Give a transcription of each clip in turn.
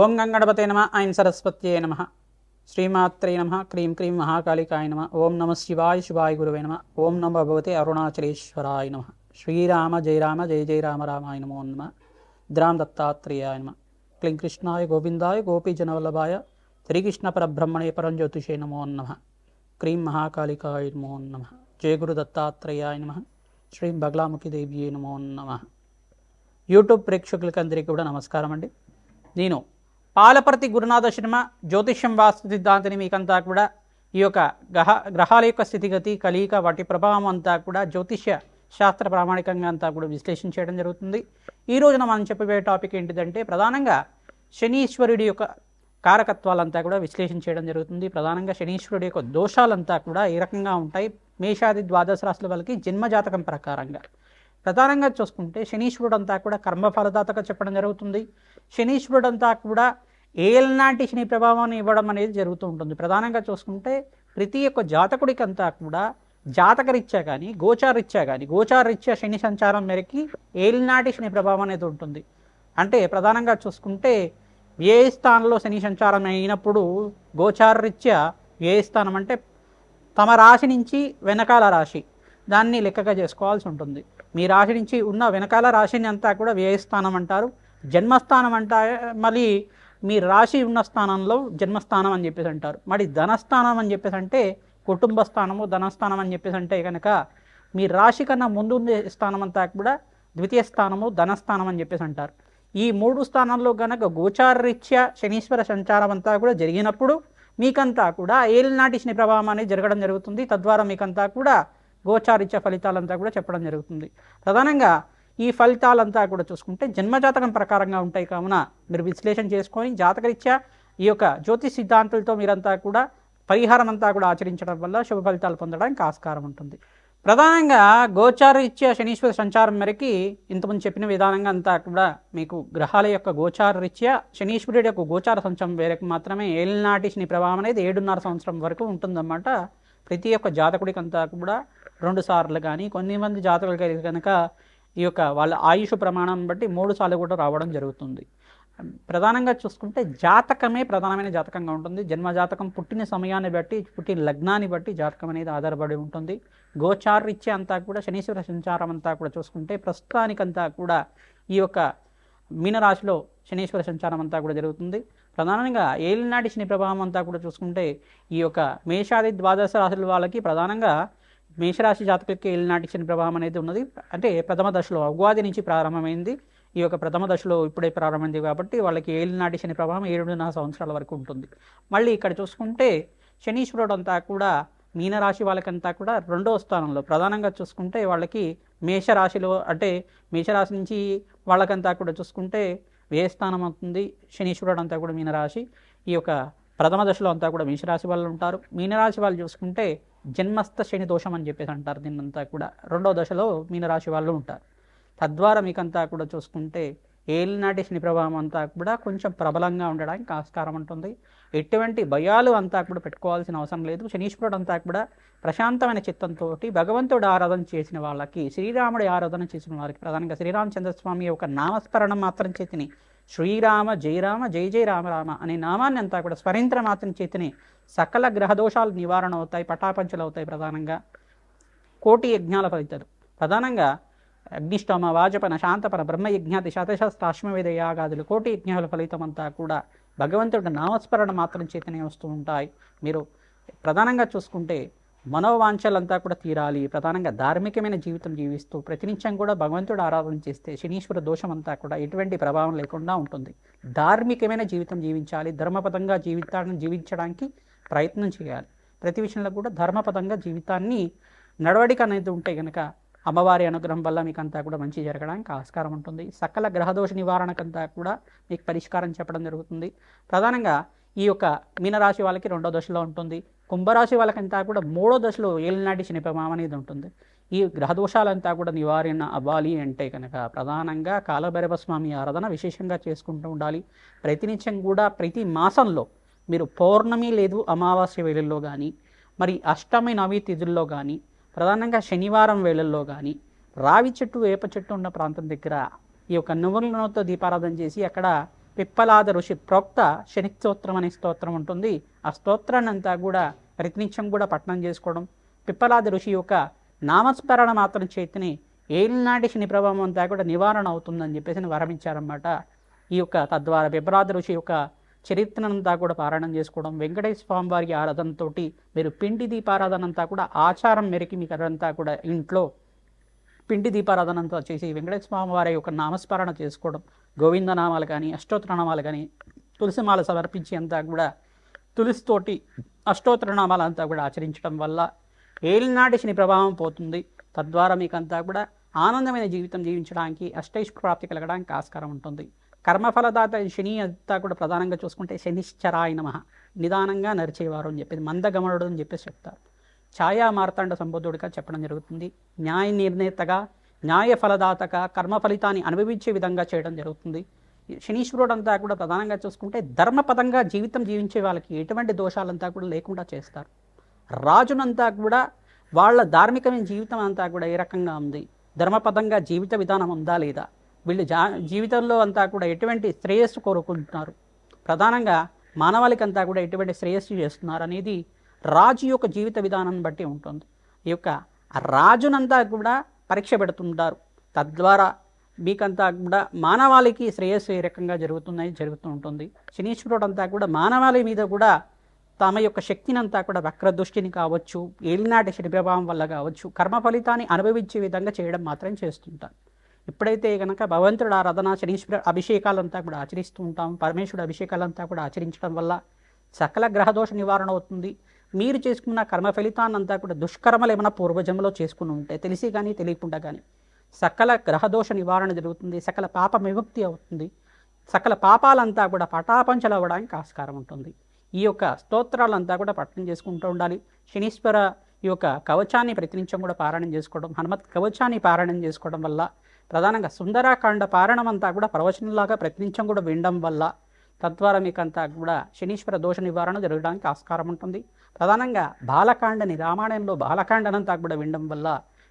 ఓం గంగణపతే నమ ఐం సరస్వత్యే నమ శ్రీమాత్రే నమ క్రీం క్రీం మహాకాళికాయ నమ ఓం నమ శివాయ శివాయ గురువే నమ ఓం నమ భగవతే అరుణాచలేశ్వరాయ నమ శ్రీరామ జయ రామ జయ జయ రామ రామాయ నమో నమ ద్రాం దత్తాత్రేయాయ నమ క్లీం కృష్ణాయ గోవిందాయ గోపీజనవల్లభాయ శ్రీకృష్ణ పరబ్రహ్మణే పరంజ్యోతిషే నమో నమ క్రీం మహాకాళికాయ నమో నమ జయ గురు దత్తాత్రేయాయ నమ శ్రీం బగలాముఖి దేవ్యే నమో నమ. యూట్యూబ్ ప్రేక్షకులకందరికీ కూడా నమస్కారం అండి. నేను పాలపర్తి గురునాథ శర్మ జ్యోతిష్యం వాస్తు సిద్ధాంతిని మీకంతా కూడా ఈ యొక్క గ్రహాల యొక్క స్థితిగతి కలియిక వాటి ప్రభావం అంతా కూడా జ్యోతిష్య శాస్త్ర ప్రామాణికంగా అంతా కూడా విశ్లేషణ చేయడం జరుగుతుంది. ఈ రోజున మనం చెప్పబోయే టాపిక్ ఏంటిదంటే ప్రధానంగా శనీశ్వరుడి యొక్క కారకత్వాలంతా కూడా విశ్లేషణ చేయడం జరుగుతుంది. ప్రధానంగా శనీశ్వరుడి యొక్క దోషాలంతా కూడా ఏ రకంగా ఉంటాయి మేషాది ద్వాదశ రాశుల వాళ్ళకి జన్మజాతకం ప్రకారంగా. ప్రధానంగా చూసుకుంటే శనీశ్వరుడు అంతా కూడా కర్మఫలదాతగా చెప్పడం జరుగుతుంది. శనీశ్వరుడు అంతా కూడా ఏలనాటి శని ప్రభావాన్ని ఇవ్వడం అనేది జరుగుతూ ఉంటుంది. ప్రధానంగా చూసుకుంటే ప్రతి ఒక్క జాతకుడికి అంతా కూడా జాతకరీత్యా కానీ గోచారరీత్యా శని సంచారం మేరకి ఏలనాటి శని ప్రభావం అనేది ఉంటుంది. అంటే ప్రధానంగా చూసుకుంటే ఏ స్థానంలో శని సంచారం అయినప్పుడు గోచారరీత్యా ఏ స్థానం అంటే తమ రాశి నుంచి వెనకాల రాశి దాన్ని లెక్కగా చేసుకోవాల్సి ఉంటుంది. మీ రాశి నుంచి ఉన్న వెనకాల రాశిని అంతా కూడా వ్యయస్థానం అంటారు. జన్మస్థానం మళ్ళీ మీ రాశి ఉన్న స్థానంలో జన్మస్థానం అని చెప్పేసి అంటారు. మరి ధనస్థానం అని చెప్పేసి అంటే కుటుంబ స్థానము, ధనస్థానం అని చెప్పేసి అంటే కనుక మీ రాశి కన్నా ముందు ఉండే స్థానం అంతా కూడా ద్వితీయ స్థానము, ధనస్థానం అని చెప్పేసి అంటారు. ఈ మూడు స్థానాల్లో కనుక గోచారరీత్యా శనీశ్వర సంచారం అంతా కూడా జరిగినప్పుడు మీకంతా కూడా ఏలినాటి శని ప్రభావం అనేది జరగడం జరుగుతుంది. తద్వారా మీకంతా కూడా గోచారీత్యా ఫలితాలంతా కూడా చెప్పడం జరుగుతుంది. ప్రధానంగా ఈ ఫలితాలంతా కూడా చూసుకుంటే జన్మజాతకం ప్రకారంగా ఉంటాయి కావున మీరు విశ్లేషణ చేసుకొని జాతకరీత్యా ఈ యొక్క జ్యోతిష్ సిద్ధాంతులతో మీరంతా కూడా పరిహారం అంతా కూడా ఆచరించడం వల్ల శుభ ఫలితాలు పొందడానికి ఆస్కారం ఉంటుంది. ప్రధానంగా గోచారరీత్యా శనీశ్వర సంచారం మేరకి ఇంతకుముందు చెప్పిన విధానంగా అంతా కూడా మీకు గ్రహాల యొక్క గోచారరీత్యా శనీశ్వరుడి యొక్క గోచార సంచారం మేరకు మాత్రమే ఏలినాటి శని ప్రభావం అనేది 7.5 సంవత్సరం వరకు ఉంటుందన్నమాట. ప్రతి ఒక్క జాతకుడికి అంతా కూడా 2 సార్లు కానీ కొన్ని మంది జాతకులకి కనుక ఈ యొక్క వాళ్ళ ఆయుష్ ప్రమాణం బట్టి 3 సార్లు కూడా రావడం జరుగుతుంది. ప్రధానంగా చూసుకుంటే జాతకమే ప్రధానమైన జాతకంగా ఉంటుంది. జన్మజాతకం పుట్టిన సమయాన్ని బట్టి పుట్టిన లగ్నాన్ని బట్టి జాతకం అనేది ఆధారపడి ఉంటుంది. గోచారరీత్యా అంతా కూడా శనీశ్వర సంచారం అంతా కూడా చూసుకుంటే ప్రస్తుతానికంతా కూడా ఈ యొక్క మీనరాశిలో శనీశ్వర సంచారం అంతా కూడా జరుగుతుంది. ప్రధానంగా ఏలినాటి శని ప్రభావం అంతా కూడా చూసుకుంటే ఈ యొక్క మేషాది ద్వాదశ రాశుల వాళ్ళకి ప్రధానంగా మేషరాశి జాతకులకి ఏలినాటి శని ప్రభావం అనేది ఉన్నది. అంటే ప్రథమ దశలో ఉగాది నుంచి ప్రారంభమైంది. ఈ యొక్క ప్రథమ దశలో ఇప్పుడే ప్రారంభమైంది కాబట్టి వాళ్ళకి ఏలినాటి శని ప్రభావం 7.5 సంవత్సరాల వరకు ఉంటుంది. మళ్ళీ ఇక్కడ చూసుకుంటే శనీశ్వరుడు అంతా కూడా మీనరాశి వాళ్ళకంతా కూడా 2వ స్థానంలో ప్రధానంగా చూసుకుంటే వాళ్ళకి మేషరాశిలో అంటే మేషరాశి నుంచి వాళ్ళకంతా కూడా చూసుకుంటే వ్యయస్థానం అవుతుంది. శనీశ్వరుడు అంతా కూడా మీనరాశి. ఈ యొక్క ప్రథమ దశలో అంతా కూడా మేషరాశి వాళ్ళు ఉంటారు. మీనరాశి వాళ్ళు చూసుకుంటే జన్మస్థ శని దోషం అని చెప్పేసి అంటారు. దీన్నంతా కూడా 2వ దశలో మీనరాశి వాళ్ళు ఉంటారు. తద్వారా మీకంతా కూడా చూసుకుంటే ఏలినాటి శని ప్రభావం అంతా కూడా కొంచెం ప్రబలంగా ఉండడానికి ఆస్కారం ఉంటుంది. ఎటువంటి భయాలు అంతా కూడా పెట్టుకోవాల్సిన అవసరం లేదు. శనీశ్వరుడు అంతా కూడా ప్రశాంతమైన చిత్తంతో భగవంతుడు ఆరాధన చేసిన వాళ్ళకి, శ్రీరాముడి ఆరాధన చేసిన వారికి ప్రధానంగా శ్రీరామచంద్రస్వామి యొక్క నామస్మరణం మాత్రం చేతిని శ్రీరామ జయ రామ జయ జయ రామ రామ అనే నామాన్ని అంతా కూడా స్మరించడం మాత్రం చేతిని సకల గ్రహదోషాలు నివారణ అవుతాయి, పటాపంచలు అవుతాయి. ప్రధానంగా కోటి యజ్ఞాల ఫలితాలు ప్రధానంగా అగ్నిష్టోమ, వాజపన, శాంతపన, బ్రహ్మయజ్ఞాతి, శతశస్త్రాశ్వమేధ యాగాదులు కోటి యజ్ఞాల ఫలితం అంతా కూడా భగవంతుడి నామస్మరణ మాత్రం చేతనే వస్తూ ఉంటాయి. మీరు ప్రధానంగా చూసుకుంటే మనోవాంఛలంతా కూడా తీరాలి. ప్రధానంగా ధార్మికమైన జీవితం జీవిస్తూ ప్రతినిత్యం కూడా భగవంతుడు ఆరాధన చేస్తే శనీశ్వర దోషం అంతా కూడా ఎటువంటి ప్రభావం లేకుండా ఉంటుంది. ధార్మికమైన జీవితం జీవించాలి. ధర్మపదంగా జీవితాన్ని జీవించడానికి ప్రయత్నం చేయాలి. ప్రతి విషయంలో కూడా ధర్మపదంగా జీవితాన్ని నడవడిక అనేది ఉంటే కనుక అమ్మవారి అనుగ్రహం వల్ల మీకు అంతా కూడా మంచి జరగడానికి ఆస్కారం ఉంటుంది. సకల గ్రహదోష నివారణకంతా కూడా మీకు పరిష్కారం చెప్పడం జరుగుతుంది. ప్రధానంగా ఈ యొక్క మీనరాశి వాళ్ళకి 2వ దశలో ఉంటుంది. కుంభరాశి వాళ్ళకంతా కూడా 3వ దశలో ఏలినాటి శని ప్రభావం అనేది ఉంటుంది. ఈ గ్రహదోషాలంతా కూడా నివారణ అవ్వాలి అంటే కనుక ప్రధానంగా కాలభైరవ స్వామి ఆరాధన విశేషంగా చేసుకుంటూ ఉండాలి. ప్రతినిత్యం కూడా ప్రతి మాసంలో మీరు పౌర్ణమి లేదు అమావాస్య వేళల్లో కానీ, మరి అష్టమి నవి తిథుల్లో కానీ, ప్రధానంగా శనివారం వేళల్లో కానీ రావి చెట్టు వేప చెట్టు ఉన్న ప్రాంతం దగ్గర ఈ యొక్క నువ్వుల నూనెతో దీపారాధన చేసి అక్కడ పిప్పలాద ఋషి ప్రోక్త శని స్తోత్రం అనే స్తోత్రం ఉంటుంది. ఆ స్తోత్రాన్ని అంతా కూడా ప్రతినిత్యం కూడా పఠనం చేసుకోవడం, పిప్పలాద ఋషి యొక్క నామస్మరణ మాత్రం చేతిని ఏలినాటి శని ప్రభావం అంతా కూడా నివారణ అవుతుందని చెప్పేసి వరమించారన్నమాట. ఈ యొక్క తద్వారా పిప్పలాద ఋషి యొక్క చరిత్రనంతా కూడా పారాయణం చేసుకోవడం, వెంకటేశ్వర స్వామి వారి ఆరాధనతో మీరు పిండి దీపారాధన అంతా కూడా ఆచారం మేరకి మీకు అదంతా కూడా ఇంట్లో పిండి దీపారాధన అంతా చేసి వెంకటేశ్వర స్వామి వారి యొక్క నామస్మరణ చేసుకోవడం, గోవిందనామాలు కానీ అష్టోత్తరనామాలు కానీ తులసిమాల సమర్పించి అంతా కూడా తులసితోటి అష్టోత్తరనామాలు అంతా కూడా ఆచరించడం వల్ల ఏలినాటి శని ప్రభావం పోతుంది. తద్వారా మీకంతా కూడా ఆనందమైన జీవితం జీవించడానికి అష్టైశ్వర్య ప్రాప్తి కలగడానికి ఆస్కారం ఉంటుంది. కర్మఫలదాత శని అంతా కూడా ప్రధానంగా చూసుకుంటే శనిశ్చరాయ నమః, నిదానంగా నడిచేవారు అని చెప్పేసి, మందగమనుడు అని చెప్పేసి చెప్తారు. ఛాయా మార్తాండ సంబోధుడిగా చెప్పడం జరుగుతుంది. న్యాయ నిర్ణేతగా, న్యాయ ఫలదాతగా, కర్మ ఫలితాన్ని అనుభవించే విధంగా చేయడం జరుగుతుంది. శనీశ్వరుడు అంతా కూడా ప్రధానంగా చూసుకుంటే ధర్మపదంగా జీవితం జీవించే వాళ్ళకి ఎటువంటి దోషాలంతా కూడా లేకుండా చేస్తారు. రాజునంతా కూడా వాళ్ళ ధార్మికమైన జీవితం అంతా కూడా ఏ రకంగా ఉంది, ధర్మపదంగా జీవిత విధానం ఉందా లేదా, వీళ్ళు జీవితంలో అంతా కూడా ఎటువంటి శ్రేయస్సు కోరుకుంటున్నారు, ప్రధానంగా మానవాళికంతా కూడా ఎటువంటి శ్రేయస్సు చేస్తున్నారు అనేది రాజు యొక్క జీవిత విధానాన్ని బట్టి ఉంటుంది. ఈ యొక్క రాజునంతా కూడా పరీక్ష పెడుతుంటారు. తద్వారా మీకంతా కూడా మానవాళికి శ్రేయస్సు ఏ రకంగా జరుగుతూ ఉంటుంది. శనీశ్వరుడు అంతా కూడా మానవాళి మీద కూడా తమ యొక్క శక్తిని అంతా కూడా వక్రదృష్టిని కావచ్చు, ఏలినాటి శని ప్రభావం వల్ల కావచ్చు, కర్మ ఫలితాన్ని అనుభవించే విధంగా చేయడం మాత్రం చేస్తుంటారు. ఎప్పుడైతే కనుక భగవంతుడు ఆరాధన, శనీశ్వర అభిషేకాలంతా కూడా ఆచరిస్తూ ఉంటాం, పరమేశ్వరుడు అభిషేకాలంతా కూడా ఆచరించడం వల్ల సకల గ్రహదోష నివారణ అవుతుంది. మీరు చేసుకున్న కర్మ ఫలితాన్నంతా కూడా దుష్కర్మలు ఏమైనా పూర్వజంలో చేసుకుని ఉంటే తెలిసి కానీ తెలియకుండా కానీ సకల గ్రహదోష నివారణ జరుగుతుంది, సకల పాప విముక్తి అవుతుంది, సకల పాపాలంతా కూడా పటాపంచలు అవ్వడానికి ఆస్కారం ఉంటుంది. ఈ యొక్క స్తోత్రాలంతా కూడా పఠనం చేసుకుంటూ ఉండాలి. శనీశ్వర ఈ యొక్క కవచాన్ని ప్రతినిత్యం కూడా పారాయణం చేసుకోవడం, హనుమత్ కవచాన్ని పారాయణం చేసుకోవడం వల్ల, ప్రధానంగా సుందరాకాండ పారాయణం అంతా కూడా ప్రవచనంలాగా ప్రతినిత్యం కూడా వినడం వల్ల తద్వారా మీకంతా కూడా శనీశ్వర దోష నివారణ జరగడానికి ఆస్కారం ఉంటుంది. ప్రధానంగా బాలకాండని, రామాయణంలో బాలకాండనంతా కూడా వినడం వల్ల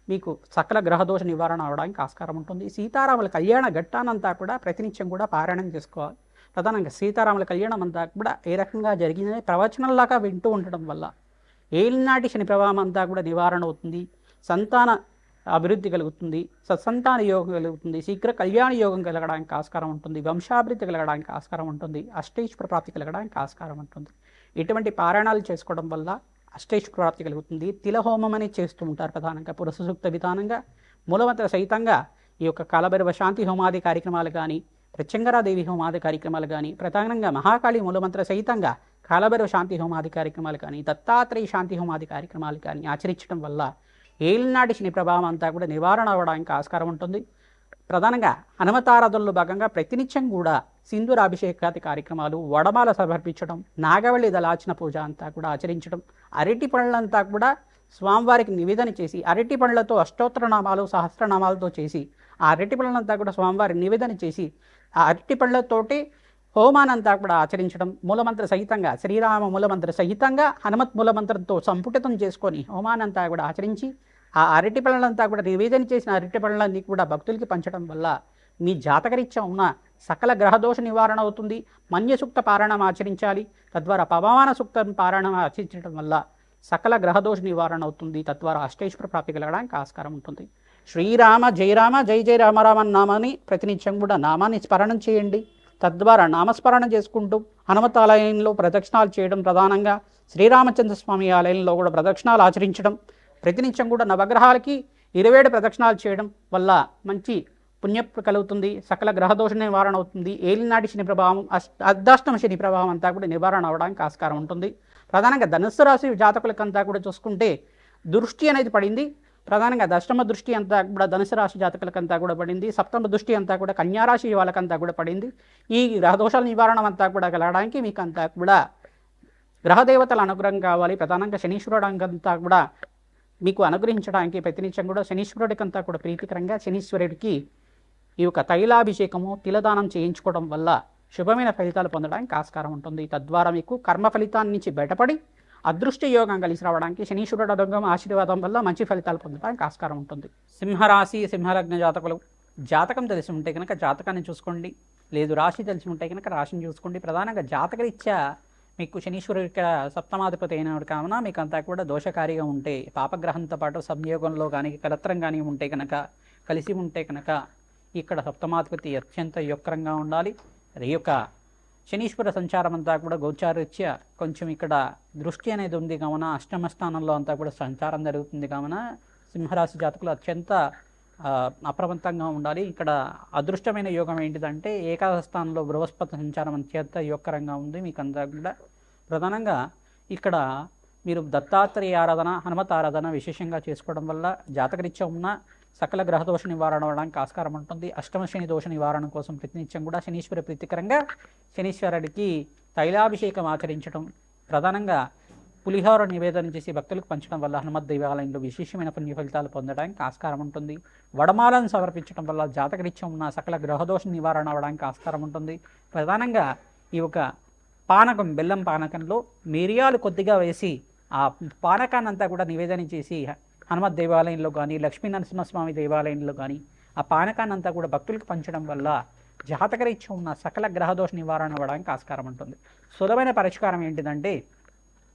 మీకు సకల గ్రహదోష నివారణ అవడానికి ఆస్కారం ఉంటుంది. సీతారాముల కళ్యాణ ఘట్టానంతా కూడా ప్రతినిత్యం కూడా పారాయణం చేసుకోవాలి. ప్రధానంగా సీతారాముల కళ్యాణం అంతా కూడా ఏ రకంగా జరిగిందని ప్రవచనంలాగా వింటూ ఉండడం వల్ల ఏలినాటి శని ప్రభావం అంతా కూడా నివారణ అవుతుంది, సంతాన అభివృద్ధి కలుగుతుంది, సత్సంతాన యోగం కలుగుతుంది, శీఘ్ర కళ్యాణ యోగం కలగడానికి ఆస్కారం ఉంటుంది, వంశాభివృద్ధి కలగడానికి ఆస్కారం ఉంటుంది, అష్టైశ్వర్య ప్రాప్తి కలగడానికి ఆస్కారం ఉంటుంది. ఇటువంటి పారాయణాలు చేసుకోవడం వల్ల అష్టైశ్వర్య ప్రాప్తి కలుగుతుంది. తిలహోమం అనేది చేస్తూ ఉంటారు. ప్రధానంగా పురుష సూక్త విధానంగా మూలమంత్ర సహితంగా ఈ యొక్క కాలభైరవ శాంతి హోమాది కార్యక్రమాలు కానీ, ప్రత్యంగరాదేవి హోమాది కార్యక్రమాలు కానీ, ప్రధానంగా మహాకాళి మూలమంత్ర సహితంగా కాలభైరవ శాంతి హోమాది కార్యక్రమాలు కానీ, దత్తాత్రేయ శాంతి హోమాది కార్యక్రమాలు కానీ ఆచరించడం వల్ల ఏలినాటి శని ప్రభావం అంతా కూడా నివారణ అవ్వడానికి ఆస్కారం ఉంటుంది. ప్రధానంగా హనుమతారాధనలో భాగంగా ప్రతినిత్యం కూడా సింధూరాభిషేకాది కార్యక్రమాలు, వడమాల సమర్పించడం, నాగవల్లి దళార్చన పూజ అంతా కూడా ఆచరించడం, అరటి పళ్ళంతా కూడా స్వామివారికి నివేదన చేసి, అరటి పళ్ళతో అష్టోత్తరనామాలు సహస్రనామాలతో చేసి ఆ అరటి పళ్ళంతా కూడా స్వామివారికి నివేదన చేసి ఆ అరటి పళ్ళతోటి హోమానంతా కూడా ఆచరించడం, మూలమంత్ర సహితంగా శ్రీరామ మూలమంత్ర సహితంగా హనుమత్ మూలమంత్రంతో సంపుటితం చేసుకొని హోమానంతా కూడా ఆచరించి ఆ అరటి పళ్ళంతా కూడా నివేదన చేసిన అరటి పళ్ళన్నీ కూడా భక్తులకి పంచడం వల్ల మీ జాతకరీత్యా ఉన్న సకల గ్రహదోష నివారణ అవుతుంది. మన్య సూక్త పారాయణం ఆచరించాలి. తద్వారా పవమాన సూక్త పారాయణం ఆచరించడం వల్ల సకల గ్రహదోష నివారణ అవుతుంది. తద్వారా అష్టైశ్వర్య ప్రాప్తి కలగడానికి ఆస్కారం ఉంటుంది. శ్రీరామ జయ రామ జయ జయ రామ రామ నామాన్ని ప్రతినిత్యం కూడా నామాన్ని స్మరణం చేయండి. తద్వారా నామస్మరణ చేసుకుంటూ హనుమత్ ఆలయంలో ప్రదక్షిణాలు చేయడం, ప్రధానంగా శ్రీరామచంద్ర స్వామి ఆలయంలో కూడా ప్రదక్షిణాలు ఆచరించడం, ప్రతినిత్యం కూడా నవగ్రహాలకి 27 ప్రదక్షిణాలు చేయడం వల్ల మంచి పుణ్య కలుగుతుంది. సకల గ్రహదోష నివారణ అవుతుంది. ఏలినాటి శని ప్రభావం, అర్ధాష్టమ శని ప్రభావం అంతా కూడా నివారణ అవడానికి ఆస్కారం ఉంటుంది. ప్రధానంగా ధనుస్సు రాశి జాతకులకంతా కూడా చూసుకుంటే దృష్టి అనేది పడింది. ప్రధానంగా దశమ దృష్టి అంతా కూడా ధనుసు రాశి జాతకులకంతా కూడా పడింది. సప్తమ దృష్టి అంతా కూడా కన్యారాశి వాళ్ళకంతా కూడా పడింది. ఈ గ్రహదోషాల నివారణ అంతా కూడా కలగడానికి మీకు అంతా కూడా గ్రహదేవతల అనుగ్రహం కావాలి. ప్రధానంగా శనీశ్వరుడు అంతా కూడా మీకు అనుగ్రహించడానికి ప్రతినిత్యం కూడా శనీశ్వరుడికంతా కూడా ప్రీతికరంగా శనీశ్వరుడికి ఈ యొక్క తైలాభిషేకము, తిలదానం చేయించుకోవడం వల్ల శుభమైన ఫలితాలు పొందడానికి ఆస్కారం ఉంటుంది. తద్వారా మీకు కర్మ ఫలితాన్ని నుంచి బయటపడి అదృష్ట యోగం కలిసి రావడానికి శనీశ్వరుడు అనుగ్రహం ఆశీర్వాదం వల్ల మంచి ఫలితాలు పొందడానికి ఆస్కారం ఉంటుంది. సింహరాశి సింహలగ్న జాతకులు జాతకం తెలిసి ఉంటే కనుక జాతకాన్ని చూసుకోండి. లేదు రాశి తెలిసి ఉంటే కనుక రాశిని చూసుకోండి. ప్రధానంగా జాతకరీత్యా మీకు శనీశ్వరుడు ఇక్కడ సప్తమాధిపతి అయినవాడు కావున మీకు అంతా కూడా దోషకారిగా ఉంటే, పాపగ్రహంతో పాటు సంయోగంలో కానీ కలత్రం కానీ ఉంటే కనుక, కలిసి ఉంటే కనుక ఇక్కడ సప్తమాధిపతి అత్యంత యొక్కరంగా ఉండాలి. ఈ యొక్క శనీశ్వర సంచారం అంతా కూడా గోచారరీత్యా కొంచెం ఇక్కడ దృష్టి అనేది ఉంది కావున అష్టమ స్థానంలో అంతా కూడా సంచారం జరుగుతుంది కావున సింహరాశి జాతకులు అత్యంత అప్రమత్తంగా ఉండాలి. ఇక్కడ అదృష్టమైన యోగం ఏంటిదంటే ఏకాదశ స్థానంలో బృహస్పతి సంచారం అత్యంత యోగకరంగా ఉంది. మీకు అంతా కూడా ప్రధానంగా ఇక్కడ మీరు దత్తాత్రేయ ఆరాధన, హనుమత్ ఆరాధన విశేషంగా చేసుకోవడం వల్ల జాతకరీత్యా ఉన్న సకల గ్రహదోష నివారణ అవ్వడానికి ఆస్కారం ఉంటుంది. అష్టమ శని దోష నివారణ కోసం ప్రతినిత్యం కూడా శనీశ్వర ప్రీతికరంగా శనీశ్వరుడికి తైలాభిషేకం ఆచరించడం, ప్రధానంగా పులిహోర నివేదన చేసి భక్తులకు పంచడం వల్ల హనుమత్ దేవాలయంలో విశేషమైన పుణ్య ఫలితాలు పొందడానికి ఆస్కారం ఉంటుంది. వడమాలను సమర్పించడం వల్ల జాతకరీత్యం ఉన్న సకల గ్రహదోష నివారణ అవ్వడానికి ఆస్కారం ఉంటుంది. ప్రధానంగా ఈ యొక్క పానకం, బెల్లం పానకంలో మిరియాలు కొద్దిగా వేసి ఆ పానకాన్ని అంతా కూడా నివేదన చేసి హనుమత్ దేవాలయంలో కానీ, లక్ష్మీ నరసింహస్వామి దేవాలయంలో కానీ ఆ పానకాన్ని అంతా కూడా భక్తులకు పంచడం వల్ల జాతకరీత్యం ఉన్న సకల గ్రహదోష నివారణ అవ్వడానికి ఆస్కారం ఉంటుంది. సులభమైన పరిష్కారం ఏంటిదంటే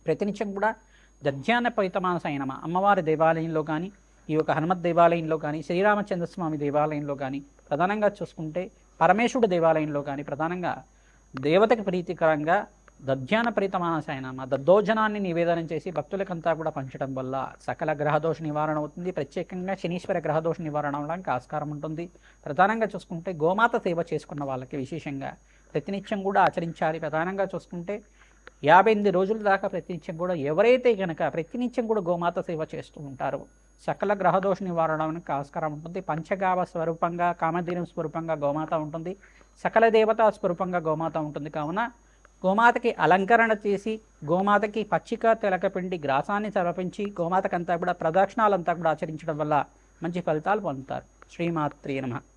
ప్రతినిత్యం కూడా దధ్యాన పైతమానసైనమ అమ్మవారి దేవాలయంలో కానీ, ఈ యొక్క హనుమత్ దేవాలయంలో కానీ, శ్రీరామచంద్రస్వామి దేవాలయంలో కానీ, ప్రధానంగా చూసుకుంటే పరమేశ్వరుడు దేవాలయంలో కానీ ప్రధానంగా దేవతకి ప్రీతికరంగా దధ్యాన ప్రీతమానసైనమ దద్దోజనాన్ని నివేదన చేసి భక్తులకంతా కూడా పంచడం వల్ల సకల గ్రహదోష నివారణ అవుతుంది. ప్రత్యేకంగా శనీశ్వర గ్రహదోష నివారణ అవడానికి ఆస్కారం ఉంటుంది. ప్రధానంగా చూసుకుంటే గోమాత సేవ చేసుకున్న వాళ్ళకి విశేషంగా ప్రతినిత్యం కూడా ఆచరించాలి. ప్రధానంగా చూసుకుంటే 58 రోజుల దాకా ప్రతినిత్యం కూడా ఎవరైతే కనుక ప్రతినిత్యం కూడా గోమాత సేవ చేస్తూ ఉంటారో సకల గ్రహదోష నివారణకు ఆస్కారం ఉంటుంది. పంచగావ స్వరూపంగా, కామధేను స్వరూపంగా గోమాత ఉంటుంది. సకల దేవతా స్వరూపంగా గోమాత ఉంటుంది. కావున గోమాతకి అలంకరణ చేసి గోమాతకి పచ్చిక తెలకపిండి గ్రాసాన్ని సమర్పించి గోమాతకంతా కూడా ప్రదక్షిణాలంతా కూడా ఆచరించడం వల్ల మంచి ఫలితాలు పొందుతారు. శ్రీమాత్రే నమః.